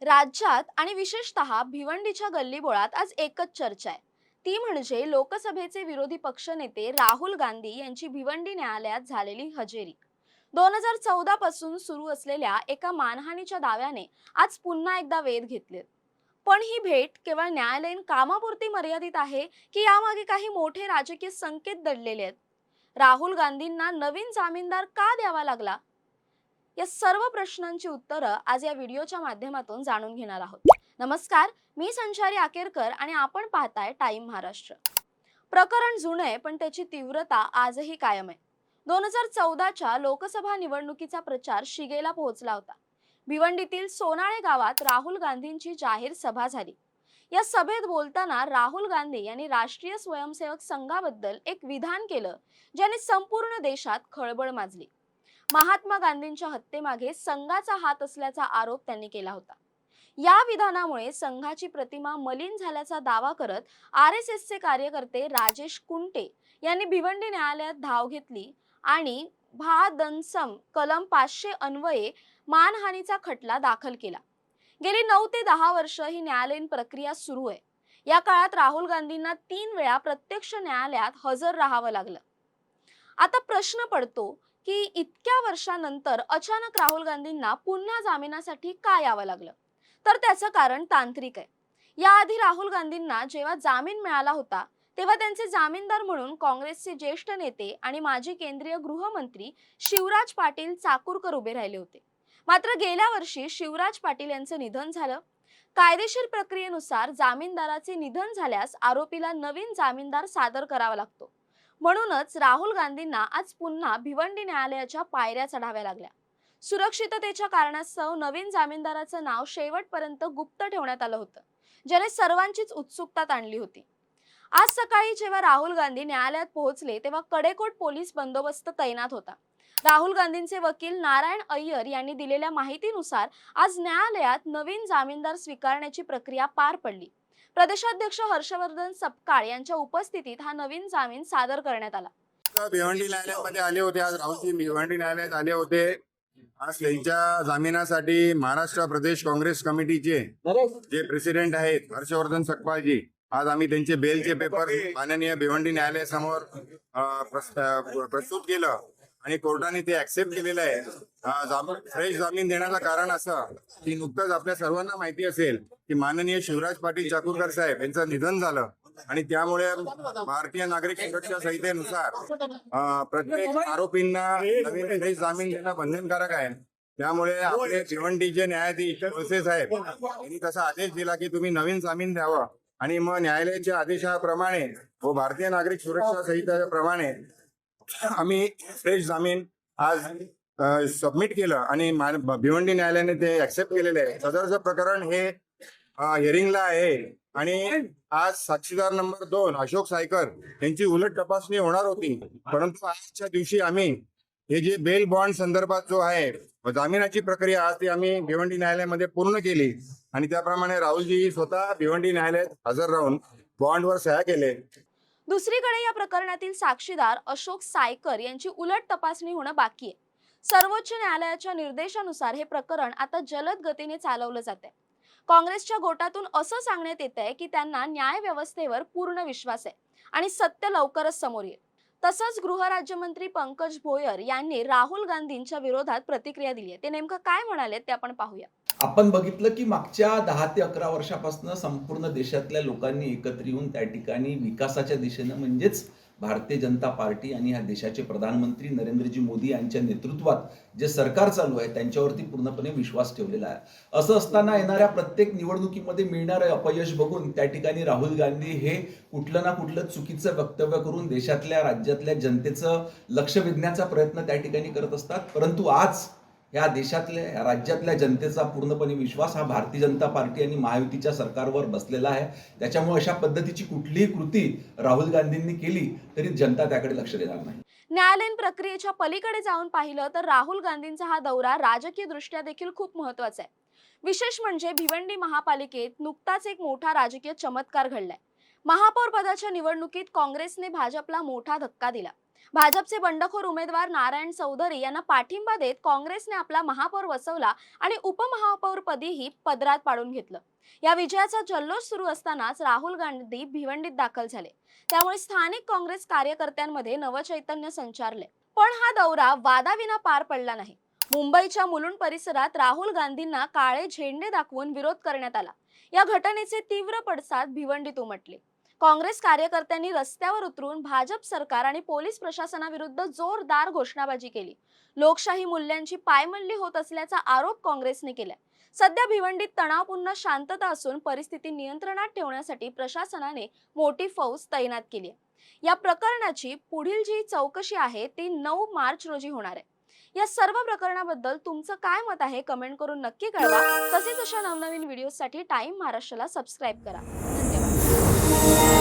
राज्यात आणि विशेषतः भिवंडीच्या गल्लीबोळात आज एकच चर्चा आहे. ती म्हणजे लोकसभेचे विरोधी पक्षनेते राहुल गांधी यांची भिवंडी न्यायालयात झालेली हजेरी. 2014 पासून सुरू असलेल्या एका मानहानीच्या दाव्याने आज पुन्हा एकदा वेध घेतलेत. पण ही भेट केवळ न्यायालयीन कामापुरती मर्यादित आहे की यामागे काही मोठे राजकीय संकेत दडलेले आहेत? राहुल गांधींना नवीन जामीनदार का द्यावा लागला? या सर्व प्रश्नांची उत्तरं आज या व्हिडिओच्या माध्यमातून जाणून घेणार आहोत. नमस्कार, मी संचारी आकेरकर आणि आपण पाहताय टाइम महाराष्ट्र. प्रकरण जुनं आहे पण त्याची तीव्रता आजही कायम आहे. 2014च्या लोकसभा निवडणुकीचा प्रचार शिगेला पोहोचला होता. भिवंडीतील सोनाळे गावात राहुल गांधींची जाहीर सभा झाली. या सभेत बोलताना राहुल गांधी यांनी राष्ट्रीय स्वयंसेवक संघाबद्दल एक विधान केलं, ज्याने संपूर्ण देशात खळबळ माजली. महात्मा गांधींच्या हत्येमागे संघाचा हात असल्याचा आरोप त्यांनी केला होता. या विधानामुळे संघाची प्रतिमा मलिन झाल्याचा दावा करत आरएसएसचे कार्यकर्ते राजेश कुंटे यांनी भिवंडी न्यायालयात धाव घेतली आणि भादनसम कलम 500 अन्वये मानहानीचा खटला दाखल केला. गेली 9 ते 10 वर्ष ही न्यायालयीन प्रक्रिया सुरू आहे. या काळात राहुल गांधींना 3 वेळा प्रत्यक्ष न्यायालयात हजर राहावं लागलं. आता प्रश्न पडतो की इतक्या वर्षानंतर अचानक राहुल गांधींना पुन्हा जामिनासाठी का यावं लागलं? तर त्याचं कारण तांत्रिक आहे. याआधी राहुल गांधींना जेव्हा जामीन मिळाला होता तेव्हा त्यांचे जामीनदार म्हणून काँग्रेसचे ज्येष्ठ नेते आणि माजी केंद्रीय गृहमंत्री शिवराज पाटील चाकूरकर उभे राहिले होते. मात्र गेल्या वर्षी शिवराज पाटील यांचं निधन झालं. कायदेशीर प्रक्रियेनुसार जामीनदाराचे निधन झाल्यास आरोपीला नवीन जामीनदार सादर करावा लागतो. म्हणूनच राहुल गांधींना आज पुन्हा भिवंडी न्यायालयाच्या पायऱ्या चढाव्या लागल्या. सुरक्षिततेच्या कारणास्तव नवीन जामीनदाराचं नाव शेवटपर्यंत गुप्त ठेवण्यात आलं होतं, ज्याने सर्वांचीच उत्सुकता ताणली होती. आज सकाळी जेव्हा राहुल गांधी न्यायालयात पोहोचले तेव्हा कडेकोट पोलीस बंदोबस्त तैनात होता. राहुल गांधींचे वकील नारायण अय्यर यांनी दिलेल्या माहितीनुसार आज न्यायालयात नवीन जामीनदार स्वीकारण्याची प्रक्रिया पार पडली. प्रदेशाध्यक्ष हर्षवर्धन सपकाळ यांच्या उपस्थितीत हा नवीन जामीन सादर करण्यात आला. भिवंडी न्यायालयामध्ये आले होते. आज राहुलजी भिवंडी न्यायालयात आले होते. आज त्यांच्या जामिनासाठी महाराष्ट्र प्रदेश काँग्रेस कमिटीचे जे प्रेसिडेंट आहेत हर्षवर्धन सकपाळजी, आज आम्ही त्यांचे बेलचे पेपर माननीय भिवंडी न्यायालयासमोर प्रस्तुत केलं आणि कोर्टाने ते ऍक्सेप्ट केलेलं आहे. फ्रेश जामीन देण्याचं कारण असं की नुकतंच आपल्या सर्वांना माहिती असेल की माननीय शिवराज पाटील चाकूरकर साहेब यांचं निधन झालं आणि त्यामुळे भारतीय नागरिक सुरक्षा संहितेनुसार प्रत्येक आरोपींना नवीन फ्रेश जामीन देणं बंधनकारक आहे. त्यामुळे आपले भिवंडीचे न्यायाधीश वळसे साहेब यांनी तसा आदेश दिला की तुम्ही नवीन जामीन द्यावं आणि मग न्यायालयाच्या आदेशाप्रमाणे व भारतीय नागरिक सुरक्षा संहितेप्रमाणे आम्ही फ्रेश जामीन आज सबमिट केलं आणि भिवंडी न्यायालयाने ते ऍक्सेप्ट केलेले आहे. सदरचं प्रकरण हे हिअरिंगला आहे आणि आज साक्षीदार नंबर 2 अशोक सायकर यांची उलट तपासणी होणार होती, परंतु आजच्या दिवशी आम्ही हे जे बेल बॉन्ड संदर्भात जो आहे जामिनाची प्रक्रिया आज ती आम्ही भिवंडी न्यायालयामध्ये पूर्ण केली आणि त्याप्रमाणे राहुलजी स्वतः भिवंडी न्यायालयात हजर राहून बॉन्डवर सह्या केले. दुसरीकडे या प्रकरणातील साक्षीदार अशोक सायकर यांची उलट तपासणी होणं बाकी आहे. सर्वोच्च न्यायालयाच्या निर्देशानुसार हे प्रकरण आता जलद गतीने चालवलं जाते. काँग्रेसच्या गोटातून असं सांगण्यात येत आहे की त्यांना न्याय व्यवस्थेवर पूर्ण विश्वास आहे आणि सत्य लवकरच समोर येईल. तसंच गृहराज्यमंत्री पंकज भोयर यांनी राहुल गांधींच्या विरोधात प्रतिक्रिया दिली आहे. ते नेमकं काय म्हणाले ते आपण पाहूया. आपण बघितलं की मागच्या 10 ते 11 वर्षापासून संपूर्ण देशातल्या लोकांनी एकत्र येऊन त्या ठिकाणी विकासाच्या दिशेनं म्हणजेच भारतीय जनता पार्टी आणि ह्या देशाचे प्रधानमंत्री नरेंद्रजी मोदी यांच्या नेतृत्वात जे सरकार चालू आहे त्यांच्यावरती पूर्णपणे विश्वास ठेवलेला आहे. असं असताना येणाऱ्या प्रत्येक निवडणुकीमध्ये मिळणारं अपयश बघून त्या ठिकाणी राहुल गांधी हे कुठलं ना कुठलं चुकीचं वक्तव्य करून देशातल्या राज्यातल्या जनतेचं लक्ष वेधण्याचा प्रयत्न त्या ठिकाणी करत असतात. परंतु आज या देशातल्या या राज्यातल्या जनतेचा पूर्णपणे विश्वास हा भारतीय जनता पार्टी आणि महायुतीच्या सरकारवर बसलेला आहे. त्याच्यामुळे अशा पद्धतीची कुठलीही कृती राहुल गांधींनी केली तरी जनता त्याकडे लक्ष देणार नाही. न्यायालयीन प्रक्रियेच्या पलीकडे जाऊन पाहिलं तर राहुल गांधींचा हा दौरा राजकीय दृष्ट्या देखील खूप महत्त्वाचा आहे. विशेष म्हणजे भिवंडी महापालिकेत नुकताच एक मोठा राजकीय चमत्कार घडलाय. महापौर पदाच्या निवडणुकीत काँग्रेसने भाजपला मोठा धक्का दिला भाजपचे बंडखोर उमेदवार नारायण चौधरी यांना पाठिंबा देत काँग्रेसने आपला महापौर वसवला आणि उपमहापौरपदीही पदरात पाडून घेतलं. या विजयाचा जल्लोष सुरू असतानाच राहुल गांधी भिवंडीत दाखल झाले. त्यामुळे स्थानिक काँग्रेस कार्यकर्त्यांमध्ये नवचैतन्य संचारले. पण हा दौरा वादाविना पार पडला नाही. मुंबईच्या मुलुंड परिसरात राहुल गांधींना काळे झेंडे दाखवून विरोध करण्यात आला. या घटनेचे तीव्र पडसाद भिवंडीत उमटले. काँग्रेस कार्यकर्त्यांनी रस्त्यावर उतरून भाजप सरकार आणि पोलीस प्रशासनाविरुद्ध जोरदार घोषणाबाजी केली. लोकशाही मूल्यांची पायमल्ली होत असल्याचा आरोप काँग्रेसने केलाय. सध्या भिवंडीत तणावपूर्ण शांतता असून परिस्थिती नियंत्रणात ठेवण्यासाठी प्रशासनाने मोठी फौज तैनात केली आहे. या प्रकरणाची पुढील जी चौकशी आहे ती 9 मार्च रोजी होणार आहे. या सर्व प्रकरणाबद्दल तुमचं काय मत आहे कमेंट करून नक्की कळवा. तसेच अशा नवनवीन व्हिडिओसाठी टाइम महाराष्ट्राला सबस्क्राईब करा. धन्यवाद.